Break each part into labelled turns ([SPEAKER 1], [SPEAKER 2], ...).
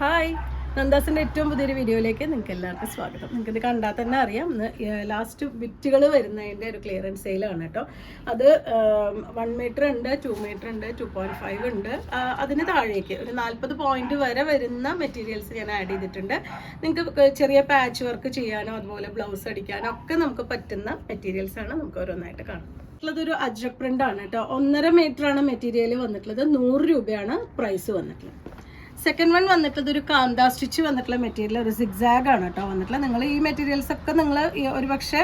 [SPEAKER 1] Hi, നന്ദാസിൻ്റെ ഏറ്റവും പുതിയൊരു വീഡിയോയിലേക്ക് നിങ്ങൾക്ക് എല്ലാവർക്കും സ്വാഗതം. നിങ്ങൾക്കിത് കണ്ടാൽ തന്നെ അറിയാം, ഇന്ന് ലാസ്റ്റ് ബിറ്റുകൾ വരുന്നതിൻ്റെ ഒരു ക്ലിയറൻസ് സെയിലാണ് കേട്ടോ. അത് 1 മീറ്റർ ഉണ്ട്, 2 മീറ്റർ ഉണ്ട്, 2.5 ഉണ്ട്. അതിന് താഴേക്ക് ഒരു 40 പോയിന്റ് വരെ വരുന്ന മെറ്റീരിയൽസ് ഞാൻ ആഡ് ചെയ്തിട്ടുണ്ട്. നിങ്ങൾക്ക് ചെറിയ പാച്ച് വർക്ക് ചെയ്യാനോ അതുപോലെ ബ്ലൗസ് അടിക്കാനോ ഒക്കെ നമുക്ക് പറ്റുന്ന മെറ്റീരിയൽസാണ്. നമുക്ക് ഓരോന്നായിട്ട് കാണാം. ഉള്ളതൊരു അജ്രക് പ്രിൻ്റ് ആണ് കേട്ടോ. 1.5 മീറ്റർ ആണ് മെറ്റീരിയൽ വന്നിട്ടുള്ളത്. 100 രൂപയാണ് പ്രൈസ് വന്നിട്ടുള്ളത്. സെക്കൻഡ് വൺ വന്നിട്ടുള്ളത് ഒരു കാന്ത സ്റ്റിച്ച് വന്നിട്ടുള്ള മെറ്റീരിയൽ, ഒരു സിഗ്സാഗ് ആണ് കേട്ടോ വന്നിട്ടുള്ളത്. നിങ്ങൾ ഈ മെറ്റീരിയൽസ് ഒക്കെ നിങ്ങൾ ഒരു പക്ഷേ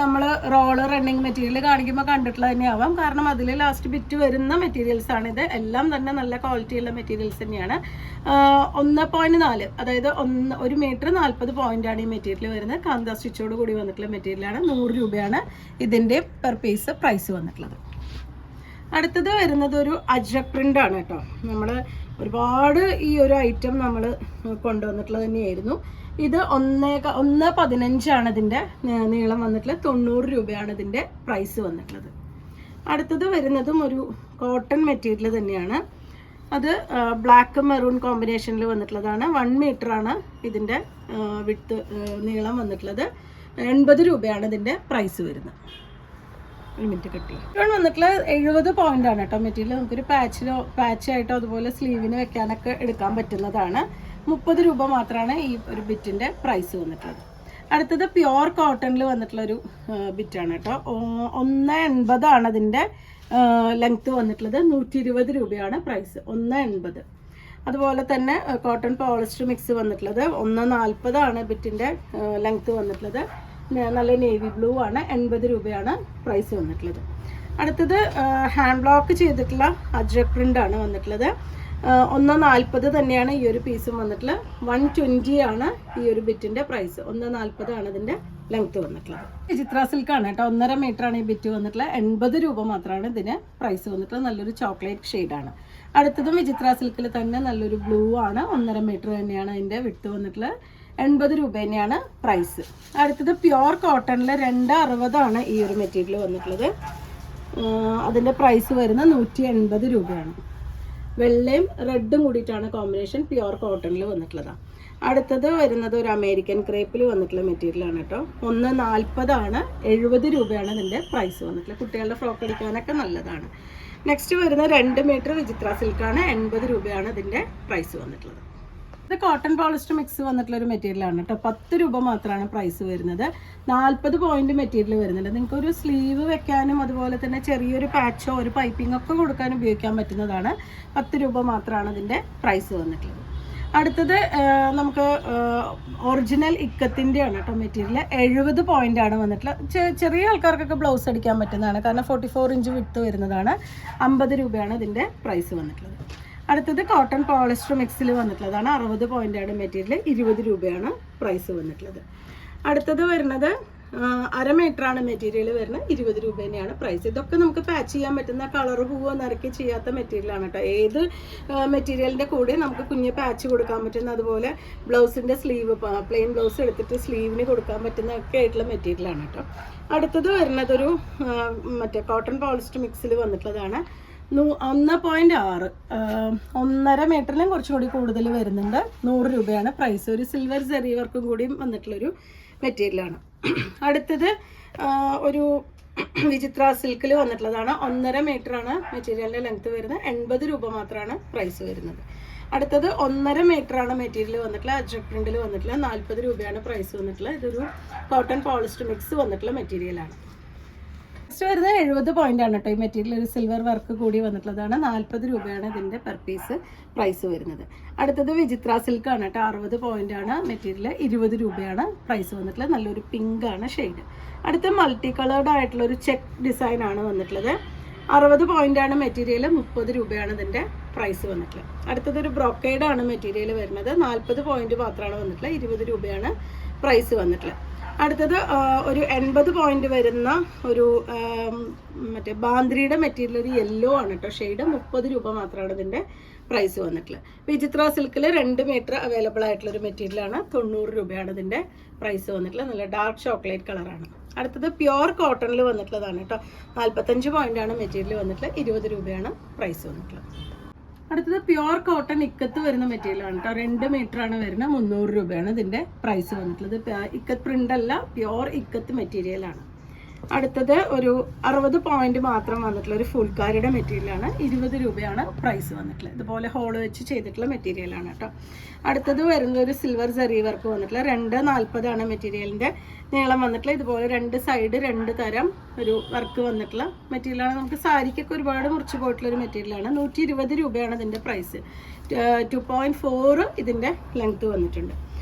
[SPEAKER 1] നമ്മൾ റോള് റണ്ണിങ് മെറ്റീരിയൽ കാണിക്കുമ്പോൾ കണ്ടിട്ടുള്ളത് തന്നെയാവാം. കാരണം അതിൽ ലാസ്റ്റ് ബിറ്റ് വരുന്ന മെറ്റീരിയൽസ് ആണിത്. എല്ലാം തന്നെ നല്ല ക്വാളിറ്റിയുള്ള മെറ്റീരിയൽസ് തന്നെയാണ്. 1.4 അതായത് 1 മീറ്റർ 40 പോയിന്റാണ് ഈ മെറ്റീരിയൽ വരുന്നത്. കാന്ത സ്റ്റിച്ചോട് കൂടി വന്നിട്ടുള്ള മെറ്റീരിയലാണ്. 100 രൂപയാണ് ഇതിൻ്റെ പെർ പീസ് പ്രൈസ് വന്നിട്ടുള്ളത്. അടുത്തത് വരുന്നത് ഒരു അജ്രക് പ്രിൻ്റ് ആണ് കേട്ടോ. നമ്മൾ ഒരുപാട് ഈ ഒരു ഐറ്റം നമ്മൾ കൊണ്ടുവന്നിട്ടുള്ളത് തന്നെയായിരുന്നു. ഇത് 1.15 ഇതിൻ്റെ നീളം വന്നിട്ടുള്ളത്. 90 രൂപയാണ് ഇതിൻ്റെ പ്രൈസ് വന്നിട്ടുള്ളത്. അടുത്തത് വരുന്നതും ഒരു കോട്ടൺ മെറ്റീരിയൽ തന്നെയാണ്. അത് ബ്ലാക്ക് മെറൂൺ കോമ്പിനേഷനിൽ വന്നിട്ടുള്ളതാണ്. 1 മീറ്റർ ആണ് ഇതിൻ്റെ വിഡ്ത്ത് നീളം വന്നിട്ടുള്ളത്. 80 രൂപയാണ് ഇതിൻ്റെ പ്രൈസ് വരുന്നത്. ഒരു മിനിറ്റ് കിട്ടി. ഇവിടെ വന്നിട്ടുള്ള 70 പോയിന്റ് ആണ് കേട്ടോ മെറ്റീരിയൽ. നമുക്കൊരു പാച്ചായിട്ടോ അതുപോലെ സ്ലീവിന് വെക്കാനൊക്കെ എടുക്കാൻ പറ്റുന്നതാണ്. 30 രൂപ മാത്രമാണ് ഈ ഒരു ബിറ്റിൻ്റെ പ്രൈസ് വന്നിട്ടുള്ളത്. അടുത്തത് പ്യുവർ കോട്ടണിൽ വന്നിട്ടുള്ളൊരു ബിറ്റാണ് കേട്ടോ. 1.80 ആണ് അതിൻ്റെ ലെങ്ത്ത് വന്നിട്ടുള്ളത്. 120 രൂപയാണ് പ്രൈസ്. 1.80. അതുപോലെ തന്നെ കോട്ടൺ പോളിസ്റ്റർ മിക്സ് വന്നിട്ടുള്ളത്. 1.40 ആണ് ബിറ്റിൻ്റെ ലെങ്ത്ത് വന്നിട്ടുള്ളത്. നല്ല നേവി ബ്ലൂ ആണ്. 80 രൂപയാണ് പ്രൈസ് വന്നിട്ടുള്ളത്. അടുത്തത് ഹാൻഡ് ബ്ലോക്ക് ചെയ്തിട്ടുള്ള അജ്രക് പ്രിൻ്റ് ആണ് വന്നിട്ടുള്ളത്. 1.40 തന്നെയാണ് ഈ ഒരു പീസും വന്നിട്ടുള്ളത്. 120 ആണ് ഈ ഒരു ബിറ്റിൻ്റെ പ്രൈസ്. 1.40 ആണ് ഇതിൻ്റെ ലെങ്ത്ത് വന്നിട്ടുള്ളത്. ചിത്ര സിൽക്കാണ് കേട്ടോ. 1.5 മീറ്റർ ആണ് ഈ ബിറ്റ് വന്നിട്ടുള്ളത്. 80 രൂപ മാത്രമാണ് ഇതിന് പ്രൈസ് വന്നിട്ടുള്ളത്. നല്ലൊരു ചോക്ലേറ്റ് ഷെയ്ഡാണ്. അടുത്തതും വിചിത്ര സിൽക്കിൽ തന്നെ നല്ലൊരു ബ്ലൂ ആണ്. 1.5 മീറ്റർ തന്നെയാണ് അതിൻ്റെ വിട്ട് വന്നിട്ടുള്ളത്. 80 രൂപ തന്നെയാണ് പ്രൈസ്. അടുത്തത് പ്യുവർ കോട്ടണിൽ 2.60 ആണ് ഈ ഒരു മെറ്റീരിയൽ വന്നിട്ടുള്ളത്. അതിൻ്റെ പ്രൈസ് വരുന്നത് 180 രൂപയാണ്. വെള്ളയും റെഡും കൂടിയിട്ടാണ് കോമ്പിനേഷൻ. പ്യുവർ കോട്ടണിൽ വന്നിട്ടുള്ളതാണ്. അടുത്തത് വരുന്നത് ഒരു അമേരിക്കൻ ക്രേപ്പിൽ വന്നിട്ടുള്ള മെറ്റീരിയലാണ് കേട്ടോ. 1.40 ആണ്. 70 രൂപയാണ് ഇതിൻ്റെ പ്രൈസ് വന്നിട്ടുള്ളത്. കുട്ടികളുടെ ഫ്രോക്ക് അടിക്കാനൊക്കെ നല്ലതാണ്. നെക്സ്റ്റ് വരുന്ന 2 മീറ്റർ വിചിത്ര സിൽക്കാണ്. 80 രൂപയാണ് ഇതിൻ്റെ പ്രൈസ് വന്നിട്ടുള്ളത്. ഇത് കോട്ടൺ പോളിസ്റ്റർ മിക്സ് വന്നിട്ടുള്ള ഒരു മെറ്റീരിയലാണ് കേട്ടോ. 10 രൂപ മാത്രമാണ് പ്രൈസ് വരുന്നത്. 40 പോയിന്റ് മെറ്റീരിയൽ വരുന്നുണ്ട്. നിങ്ങൾക്ക് ഒരു സ്ലീവ് വെക്കാനും അതുപോലെ തന്നെ ചെറിയൊരു പാച്ചോ ഒരു പൈപ്പിംഗ് ഒക്കെ കൊടുക്കാൻ ഉപയോഗിക്കാൻ പറ്റുന്നതാണ്. 10 രൂപ മാത്രമാണ് ഇതിൻ്റെ പ്രൈസ് വന്നിട്ടുള്ളത്. അടുത്തത് നമുക്ക് ഒറിജിനൽ ഇക്കത്തിൻ്റെ ആണ് കേട്ടോ മെറ്റീരിയൽ. 70 പോയിന്റ് ആണ് വന്നിട്ടുള്ളത്. ചെറിയ ആൾക്കാർക്കൊക്കെ ബ്ലൗസ് അടിക്കാൻ പറ്റുന്നതാണ്. കാരണം 44 ഇഞ്ച് വിട്ട് വരുന്നതാണ്. 50 രൂപയാണ് ഇതിൻ്റെ പ്രൈസ് വന്നിട്ടുള്ളത്. അടുത്തത് കോട്ടൺ പോളിസ്റ്റർ മിക്സിൽ വന്നിട്ടുള്ളതാണ്. 60 പോയിന്റ് ആണ് മെറ്റീരിയൽ. 20 രൂപയാണ് പ്രൈസ് വന്നിട്ടുള്ളത്. അടുത്തത് വരുന്നത് 1/2 മീറ്റർ ആണ് മെറ്റീരിയൽ വരുന്നത്. 20 രൂപ തന്നെയാണ് പ്രൈസ്. ഇതൊക്കെ നമുക്ക് പാച്ച് ചെയ്യാൻ പറ്റുന്ന കളർ പൂവോ നിറക്കി ചെയ്യാത്ത മെറ്റീരിയലാണ് കേട്ടോ. ഏത് മെറ്റീരിയലിൻ്റെ കൂടെ നമുക്ക് കുഞ്ഞ് പാച്ച് കൊടുക്കാൻ പറ്റുന്ന, അതുപോലെ ബ്ലൗസിൻ്റെ സ്ലീവ് പ്ലെയിൻ ബ്ലൗസ് എടുത്തിട്ട് സ്ലീവിന് കൊടുക്കാൻ പറ്റുന്ന ഒക്കെ ആയിട്ടുള്ള മെറ്റീരിയലാണ് കേട്ടോ. അടുത്തത് വരുന്നതൊരു മറ്റേ കോട്ടൺ പോളിസ്റ്റർ മിക്സിൽ വന്നിട്ടുള്ളതാണ്. 1.6 1.5 മീറ്ററിലും കുറച്ചും കൂടി കൂടുതൽ വരുന്നുണ്ട്. 100 രൂപയാണ് പ്രൈസ്. ഒരു സിൽവർ സെറി വർക്കും കൂടിയും വന്നിട്ടുള്ളൊരു മെറ്റീരിയലാണ്. അടുത്തത് ഒരു വിചിത്ര സിൽക്കിൽ വന്നിട്ടുള്ളതാണ്. 1.5 മീറ്റർ ആണ് മെറ്റീരിയലിൻ്റെ ലെങ്ത്ത് വരുന്നത്. 80 രൂപ മാത്രമാണ് പ്രൈസ് വരുന്നത്. അടുത്തത് 1.5 മീറ്റർ ആണ് മെറ്റീരിയൽ വന്നിട്ടുള്ളത്. അജ്രക് പ്രിൻ്റിൽ വന്നിട്ടുള്ളത്. 40 രൂപയാണ് പ്രൈസ് വന്നിട്ടുള്ളത്. ഇതൊരു കോട്ടൺ പോളിസ്റ്റർ മിക്സ് വന്നിട്ടുള്ള മെറ്റീരിയലാണ്. നെക്സ്റ്റ് വരുന്നത് 70 പോയിന്റ് ആണ് കേട്ടോ. ഈ മെറ്റീരിയൽ ഒരു സിൽവർ വർക്ക് കൂടി വന്നിട്ടുള്ളതാണ്. 40 രൂപയാണ് ഇതിൻ്റെ പെർ പീസ് പ്രൈസ് വരുന്നത്. അടുത്തത് വിചിത്ര സിൽക്കാണ് കേട്ടോ. 60 പോയിന്റ് ആണ് മെറ്റീരിയൽ. 20 രൂപയാണ് പ്രൈസ് വന്നിട്ടുള്ളത്. നല്ലൊരു പിങ്ക് ആണ് ഷെയ്ഡ്. അടുത്ത മൾട്ടി കളേർഡ് ആയിട്ടുള്ള ഒരു ചെക്ക് ഡിസൈൻ ആണ് വന്നിട്ടുള്ളത്. 60 പോയിന്റ് ആണ് മെറ്റീരിയൽ. 30 രൂപയാണ് ഇതിൻ്റെ പ്രൈസ് വന്നിട്ടുള്ളത്. അടുത്തതൊരു ബ്രോക്കേഡ് ആണ് മെറ്റീരിയൽ വരുന്നത്. 40 പോയിന്റ് മാത്രമാണ് വന്നിട്ടുള്ളത്. 20 രൂപയാണ് പ്രൈസ് വന്നിട്ടുള്ളത്. അടുത്തത് ഒരു 80 പോയിന്റ് വരുന്ന ഒരു മറ്റേ ബാന്ദ്രിയുടെ മെറ്റീരിയൽ, ഒരു യെല്ലോ ആണ് കേട്ടോ ഷെയ്ഡ്. 30 രൂപ മാത്രമാണ് ഇതിൻ്റെ പ്രൈസ് വന്നിട്ടുള്ളത്. വിചിത്ര സിൽക്കിൽ 2 മീറ്റർ അവൈലബിൾ ആയിട്ടുള്ളൊരു മെറ്റീരിയലാണ്. 90 രൂപയാണ് ഇതിൻ്റെ പ്രൈസ് വന്നിട്ടുള്ളത്. നല്ല ഡാർക്ക് ചോക്ലേറ്റ് കളറാണ്. അടുത്തത് പ്യുവർ കോട്ടണിൽ വന്നിട്ടുള്ളതാണ് കേട്ടോ. 45 പോയിന്റ് ആണ് മെറ്റീരിയൽ വന്നിട്ടുള്ളത്. 20 രൂപയാണ് പ്രൈസ് വന്നിട്ടുള്ളത്. അടുത്തത് പ്യുവർ കോട്ടൺ ഇക്കത്ത് വരുന്ന മെറ്റീരിയലാണ് കേട്ടോ. 2 മീറ്ററാണ് വരുന്നത്, 300 രൂപയാണ് ഇതിൻ്റെ പ്രൈസ് വന്നിട്ടുള്ളത്. ഇക്കത്ത് പ്രിൻ്റ് അല്ല, പ്യുവർ ഇക്കത്ത് മെറ്റീരിയലാണ്. അടുത്തത് ഒരു 60 പോയിന്റ് മാത്രം വന്നിട്ടുള്ള ഒരു ഫുൾക്കാരിയുടെ മെറ്റീരിയലാണ്. 20 രൂപയാണ് പ്രൈസ് വന്നിട്ടുള്ളത്. ഇതുപോലെ ഹോള് വെച്ച് ചെയ്തിട്ടുള്ള മെറ്റീരിയലാണ് കേട്ടോ. അടുത്തത് വരുന്നത് ഒരു സിൽവർ സെറി വർക്ക് വന്നിട്ടുള്ള 240 മെറ്റീരിയലിൻ്റെ നീളം വന്നിട്ടുള്ള. ഇതുപോലെ 2 സൈഡ് 2 തരം ഒരു വർക്ക് വന്നിട്ടുള്ള മെറ്റീരിയലാണ്. നമുക്ക് സാരിക്കൊക്കെ ഒരുപാട് മുറിച്ച് പോയിട്ടുള്ള ഒരു മെറ്റീരിയലാണ്. 120 രൂപയാണ് ഇതിൻ്റെ പ്രൈസ്. 2.4 ഇതിൻ്റെ ലെങ്ത്ത് വന്നിട്ടുണ്ട്.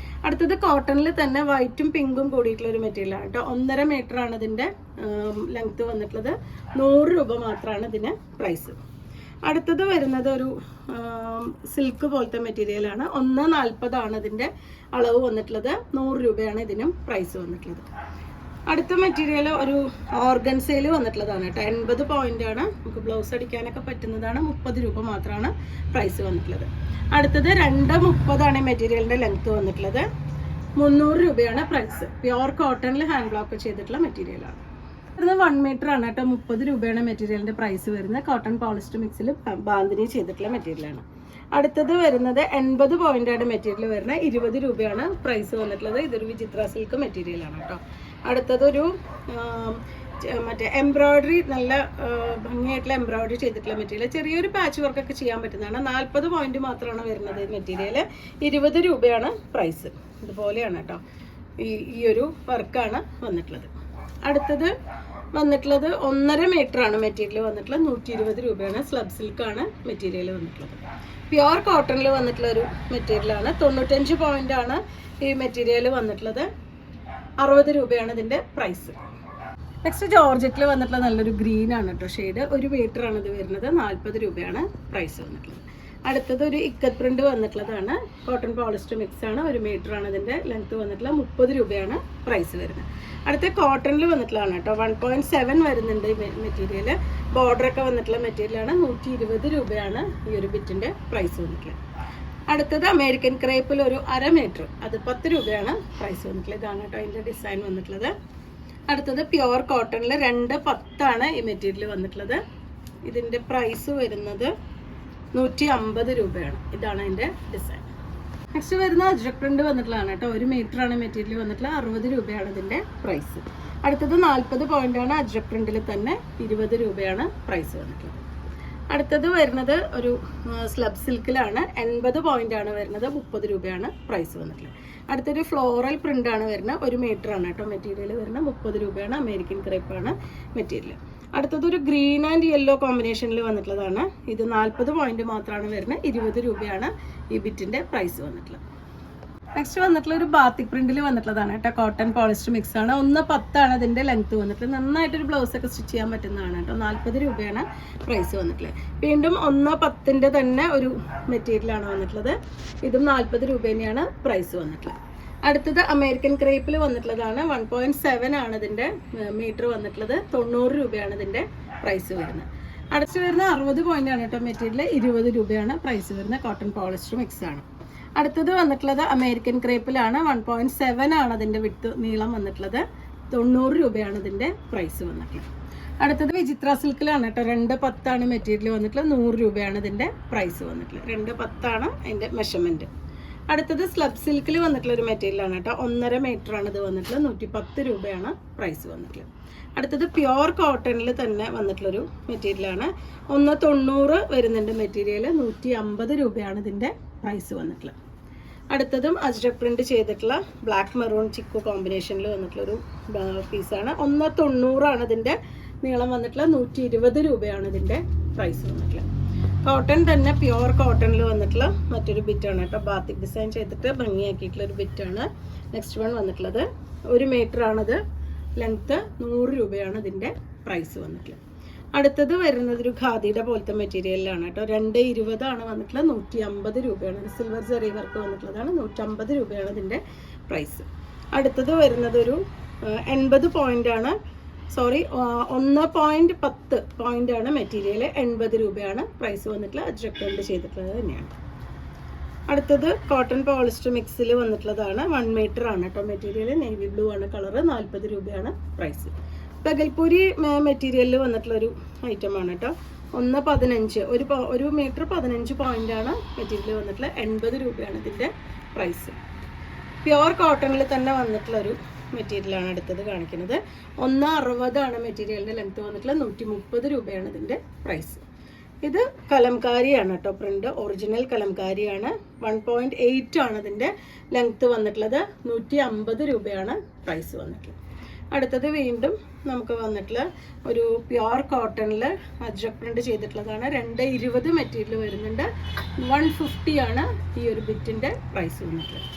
[SPEAKER 1] അടുത്തത് കോട്ടണിൽ തന്നെ വൈറ്റും പിങ്കും കൂടിയിട്ടുള്ള ഒരു മെറ്റീരിയലാണ് കേട്ടോ. 1.5 മീറ്ററാണ് ഇതിൻ്റെ ലെങ്ത്ത് വന്നിട്ടുള്ളത്. 100 രൂപ മാത്രമാണ് ഇതിന് പ്രൈസ്. അടുത്തത് വരുന്നത് ഒരു സിൽക്ക് പോലത്തെ മെറ്റീരിയലാണ്. 1.40 ഇതിൻ്റെ അളവ് വന്നിട്ടുള്ളത്. 100 രൂപയാണ് ഇതിനും പ്രൈസ് വന്നിട്ടുള്ളത്. അടുത്ത മെറ്റീരിയൽ ഒരു ഓർഗൻസയിൽ വന്നിട്ടുള്ളതാണ് കേട്ടോ. 80 പോയിൻ്റാണ്. നമുക്ക് ബ്ലൗസ് അടിക്കാനൊക്കെ പറ്റുന്നതാണ്. 30 രൂപ മാത്രമാണ് പ്രൈസ് വന്നിട്ടുള്ളത്. അടുത്തത് 2.30 മെറ്റീരിയലിൻ്റെ ലെങ്ത്ത് വന്നിട്ടുള്ളത്. 300 രൂപയാണ് പ്രൈസ്. പ്യുവർ കോട്ടണിൽ ഹാൻഡ് ബ്ലോക്ക് ചെയ്തിട്ടുള്ള മെറ്റീരിയലാണ്. വരുന്നത് 1 മീറ്ററാണ് കേട്ടോ. 30 രൂപയാണ് മെറ്റീരിയലിൻ്റെ പ്രൈസ് വരുന്നത്. കോട്ടൺ പോളിസ്റ്റർ മിക്സിൽ ബാന്തിനി ചെയ്തിട്ടുള്ള മെറ്റീരിയലാണ്. അടുത്തത് വരുന്നത് 80 പോയിൻ്റാണ് മെറ്റീരിയൽ വരുന്നത്. 20 രൂപയാണ് പ്രൈസ് വന്നിട്ടുള്ളത്. ഇതൊരു വിചിത്ര സിൽക്ക് മെറ്റീരിയലാണ് കേട്ടോ. അടുത്തതൊരു മറ്റേ എംബ്രോയ്ഡറി, നല്ല ഭംഗിയായിട്ടുള്ള എംബ്രോയ്ഡറി ചെയ്തിട്ടുള്ള മെറ്റീരിയൽ. ചെറിയൊരു പാച്ച് വർക്കൊക്കെ ചെയ്യാൻ പറ്റുന്നതാണ്. 40 പോയിന്റ് മാത്രമാണ് വരുന്നത് മെറ്റീരിയൽ. 20 രൂപയാണ് പ്രൈസ്. ഇതുപോലെയാണ് കേട്ടോ. ഈ ഒരു വർക്കാണ് വന്നിട്ടുള്ളത്. അടുത്തത് വന്നിട്ടുള്ളത് 1.5 മീറ്ററാണ് മെറ്റീരിയൽ വന്നിട്ടുള്ളത്. 120 രൂപയാണ്. സ്ലബ് സിൽക്കാണ് മെറ്റീരിയൽ വന്നിട്ടുള്ളത്. പ്യുവർ കോട്ടണിൽ വന്നിട്ടുള്ള ഒരു മെറ്റീരിയലാണ്. 95 പോയിൻ്റാണ് ഈ മെറ്റീരിയൽ വന്നിട്ടുള്ളത്. 60 രൂപയാണ് ഇതിൻ്റെ പ്രൈസ്. നെക്സ്റ്റ് ജോർജറ്റിൽ വന്നിട്ടുള്ള നല്ലൊരു ഗ്രീൻ ആണ് കേട്ടോ ഷെയ്ഡ്. 1 മീറ്ററാണ് ഇത് വരുന്നത്. 40 രൂപയാണ് പ്രൈസ് വന്നിട്ടുള്ളത്. അടുത്തത് ഒരു ഇക്കത്ത് പ്രിന്റ് വന്നിട്ടുള്ളതാണ്. കോട്ടൺ പോളിസ്റ്റർ മിക്സ് ആണ്. 1 മീറ്ററാണ് ഇതിൻ്റെ ലെങ്ത്ത് വന്നിട്ടുള്ളത്. 30 രൂപയാണ് പ്രൈസ് വരുന്നത്. അടുത്ത കോട്ടണിൽ വന്നിട്ടുള്ളതാണ് കേട്ടോ. 1.7 വരുന്നുണ്ട് ഈ മെറ്റീരിയൽ. ബോർഡറൊക്കെ വന്നിട്ടുള്ള മെറ്റീരിയലാണ്. 120 രൂപയാണ് ഈ ഒരു ബിറ്റിൻ്റെ പ്രൈസ് വന്നിട്ടുള്ളത്. അടുത്തത് അമേരിക്കൻ ക്രേപ്പിൽ ഒരു 1/2 മീറ്റർ, അത് 10 രൂപയാണ് പ്രൈസ് വന്നിട്ടുള്ളത്. ഇതാണ് കേട്ടോ അതിൻ്റെ ഡിസൈൻ വന്നിട്ടുള്ളത്. അടുത്തത് പ്യുവർ കോട്ടണിൽ 2.10 ഈ മെറ്റീരിയൽ വന്നിട്ടുള്ളത്. ഇതിൻ്റെ പ്രൈസ് വരുന്നത് 150 രൂപയാണ്. ഇതാണ് അതിൻ്റെ ഡിസൈൻ. നെക്സ്റ്റ് വരുന്ന അജ്രക് പ്രിന്റ് വന്നിട്ടുള്ളതാണ് കേട്ടോ. 1 മീറ്ററാണ് മെറ്റീരിയൽ വന്നിട്ടുള്ളത്. 60 രൂപയാണ് ഇതിൻ്റെ പ്രൈസ്. അടുത്തത് 40 പോയിൻ്റാണ് അജ്രക് പ്രിന്റിൽ തന്നെ. 20 രൂപയാണ് പ്രൈസ് വന്നിട്ടുള്ളത്. അടുത്തത് വരുന്നത് ഒരു സ്ലബ് സിൽക്കിലാണ്. 80 പോയിൻ്റാണ് വരുന്നത്. 30 രൂപയാണ് പ്രൈസ് വന്നിട്ടുള്ളത്. അടുത്തൊരു ഫ്ലോറൽ പ്രിൻ്റാണ് വരുന്നത്. 1 മീറ്ററാണ് കേട്ടോ മെറ്റീരിയൽ വരുന്നത്. 30 രൂപയാണ്. അമേരിക്കൻ ക്രേപ്പാണ് മെറ്റീരിയൽ. അടുത്തതൊരു ഗ്രീൻ ആൻഡ് യെല്ലോ കോമ്പിനേഷനിൽ വന്നിട്ടുള്ളതാണ്. ഇത് 40 പോയിൻ്റ് മാത്രമാണ് വരുന്നത്. 20 രൂപയാണ് ഈ ബിറ്റിൻ്റെ പ്രൈസ് വന്നിട്ടുള്ളത്. നെക്സ്റ്റ് വന്നിട്ടുള്ള ഒരു ബാത്തിക് പ്രിന്റിൽ വന്നിട്ടുള്ളതാണ് കേട്ടോ. കോട്ടൺ പോളിസ്റ്റർ മിക്സ് ആണ്. 1.10 ഇതിൻ്റെ ലെങ്ത്ത് വന്നിട്ടുള്ളത്. നന്നായിട്ടൊരു ബ്ലൗസൊക്കെ സ്റ്റിച്ച് ചെയ്യാൻ പറ്റുന്നതാണ് കേട്ടോ. 40 രൂപയാണ് പ്രൈസ് വന്നിട്ടുള്ളത്. വീണ്ടും 1.10 തന്നെ ഒരു മെറ്റീരിയലാണ് വന്നിട്ടുള്ളത്. ഇതും 40 രൂപ തന്നെയാണ് പ്രൈസ് വന്നിട്ടുള്ളത്. അടുത്തത് അമേരിക്കൻ ക്രേപ്പിൽ വന്നിട്ടുള്ളതാണ്. 1.7 ആണ് ഇതിൻ്റെ മീറ്റർ വന്നിട്ടുള്ളത്. 90 രൂപയാണ് ഇതിൻ്റെ പ്രൈസ് വരുന്നത്. അടുത്ത് വരുന്ന 60 പോയിൻ്റാണ് കേട്ടോ മെറ്റീരിയൽ. 20 രൂപയാണ് പ്രൈസ് വരുന്നത്. കോട്ടൺ പോളിസ്റ്റർ മിക്സ് ആണ്. അടുത്തത് വന്നിട്ടുള്ളത് അമേരിക്കൻ ക്രേപ്പിലാണ്. 1.7 ആണ് അതിൻ്റെ വിട്ട് നീളം വന്നിട്ടുള്ളത്. 90 രൂപയാണ് ഇതിൻ്റെ പ്രൈസ് വന്നിട്ടുള്ളത്. അടുത്തത് വിചിത്ര സിൽക്കിലാണ് കേട്ടോ. 2.10 മെറ്റീരിയൽ വന്നിട്ടുള്ളത്. 100 രൂപയാണ് ഇതിൻ്റെ പ്രൈസ് വന്നിട്ടുള്ളത്. 2.10 അതിൻ്റെ മെഷർമെൻറ്റ്. അടുത്തത് സ്ലബ് സിൽക്കിൽ വന്നിട്ടുള്ള ഒരു മെറ്റീരിയലാണ് കേട്ടോ. 1.5 മീറ്ററാണ് ഇത് വന്നിട്ടുള്ളത്. 110 രൂപയാണ് പ്രൈസ് വന്നിട്ടുള്ളത്. അടുത്തത് പ്യുവർ കോട്ടണിൽ തന്നെ വന്നിട്ടുള്ളൊരു മെറ്റീരിയലാണ്. 1.90 വരുന്നുണ്ട് മെറ്റീരിയൽ. 150 രൂപയാണ് ഇതിൻ്റെ പ്രൈസ് വന്നിട്ടുള്ളത്. അടുത്തതും അജ്രക് പ്രിന്റ് ചെയ്തിട്ടുള്ള ബ്ലാക്ക് മെറൂൺ ചിക്കു കോമ്പിനേഷനിൽ വന്നിട്ടുള്ളൊരു പീസാണ്. 1.90 ഇതിൻ്റെ നീളം വന്നിട്ടുള്ളത്. 120 രൂപയാണ് ഇതിൻ്റെ പ്രൈസ് വന്നിട്ടുള്ളത്. കോട്ടൺ തന്നെ പ്യുവർ കോട്ടണിൽ വന്നിട്ടുള്ള മറ്റൊരു ബിറ്റാണ് കേട്ടോ. ബാത്തിക് ഡിസൈൻ ചെയ്തിട്ട് ഭംഗിയാക്കിയിട്ടുള്ള ഒരു ബിറ്റാണ്. നെക്സ്റ്റ് വൺ വന്നിട്ടുള്ളത് 1 മീറ്ററാണത് ലെങ്ത്ത്. 100 രൂപയാണ് ഇതിൻ്റെ പ്രൈസ് വന്നിട്ടുള്ളത്. അടുത്തത് വരുന്നത് ഒരു ഖാദിയുടെ പോലത്തെ മെറ്റീരിയലിലാണ് കേട്ടോ. 2.20 വന്നിട്ടുള്ളത്. 150 രൂപയാണ്. ഒരു സിൽവർ ജെറി വർക്ക് വന്നിട്ടുള്ളതാണ്. 150 രൂപയാണ് ഇതിൻ്റെ പ്രൈസ്. അടുത്തത് വരുന്നത് ഒരു 80 പോയിൻ്റാണ്. സോറി 1.10 പോയിൻ്റാണ് മെറ്റീരിയൽ. 80 രൂപയാണ് പ്രൈസ് വന്നിട്ടുള്ളത്. അജ്രക് പ്രിന്റ് ചെയ്തിട്ടുള്ളത് തന്നെയാണ്. അടുത്തത് കോട്ടൺ പോളിസ്റ്റർ മിക്സിൽ വന്നിട്ടുള്ളതാണ്. 1 മീറ്ററാണ് കേട്ടോ മെറ്റീരിയൽ. നേവി ബ്ലൂ ആണ് കളറ്. 40 രൂപയാണ് പ്രൈസ്. ബഗൽപൂരി മെറ്റീരിയലിൽ വന്നിട്ടുള്ളൊരു ഐറ്റമാണ് കേട്ടോ. 1.15 ഒരു മീറ്റർ 15 പോയിൻ്റാണ് മെറ്റീരിയൽ വന്നിട്ടുള്ള 80 രൂപയാണ് ഇതിൻ്റെ പ്രൈസ്. പ്യുവർ കോട്ടണിൽ തന്നെ വന്നിട്ടുള്ളൊരു മെറ്റീരിയലാണ് അടുത്തത് കാണിക്കുന്നത്. 1.60 മെറ്റീരിയലിൻ്റെ ലെങ്ത്ത് വന്നിട്ടുള്ള 130 രൂപയാണ് ഇതിൻ്റെ പ്രൈസ്. ഇത് കലംകാരിയാണ് കേട്ടോ, പ്രിൻ്റ് ഒറിജിനൽ കലംകാരിയാണ്. 1.8 ആണ് ഇതിൻ്റെ ലെങ്ത്ത് വന്നിട്ടുള്ളത്. 150 രൂപയാണ് പ്രൈസ് വന്നിട്ടുള്ളത്. അടുത്തത് വീണ്ടും നമുക്ക് വന്നിട്ടുള്ള ഒരു പ്യുവർ കോട്ടണിൽ അജ്രക് പ്രിൻ്റ് ചെയ്തിട്ടുള്ളതാണ്. 220 മെറ്റീരിയൽ വരുന്നുണ്ട്. 150 ആണ് ഈ ഒരു ബിറ്റിൻ്റെ പ്രൈസ് വന്നിട്ടുള്ളത്.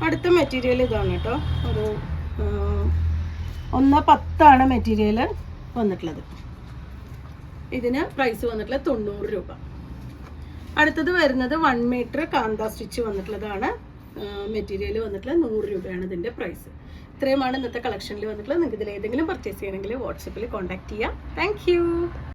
[SPEAKER 1] അടുത്ത മെറ്റീരിയൽ ഇതാണ് കേട്ടോ, ഒരു 1.10 മെറ്റീരിയൽ വന്നിട്ടുള്ളത്. ഇതിന് പ്രൈസ് വന്നിട്ടുള്ളത് 90 രൂപ. അടുത്തത് വരുന്നത് 1 മീറ്റർ കാന്ത സ്റ്റിച്ച് വന്നിട്ടുള്ളതാണ്. മെറ്റീരിയൽ വന്നിട്ടുള്ളത് 100 രൂപയാണ് ഇതിൻ്റെ പ്രൈസ്. ഇത്രയുമാണ് ഇന്നത്തെ കളക്ഷനിൽ വന്നിട്ടുള്ളത്. നിങ്ങൾക്ക് ഇതിൽ ഏതെങ്കിലും പർച്ചേസ് ചെയ്യണമെങ്കിൽ വാട്സപ്പിൽ കോൺടാക്ട് ചെയ്യാം. താങ്ക്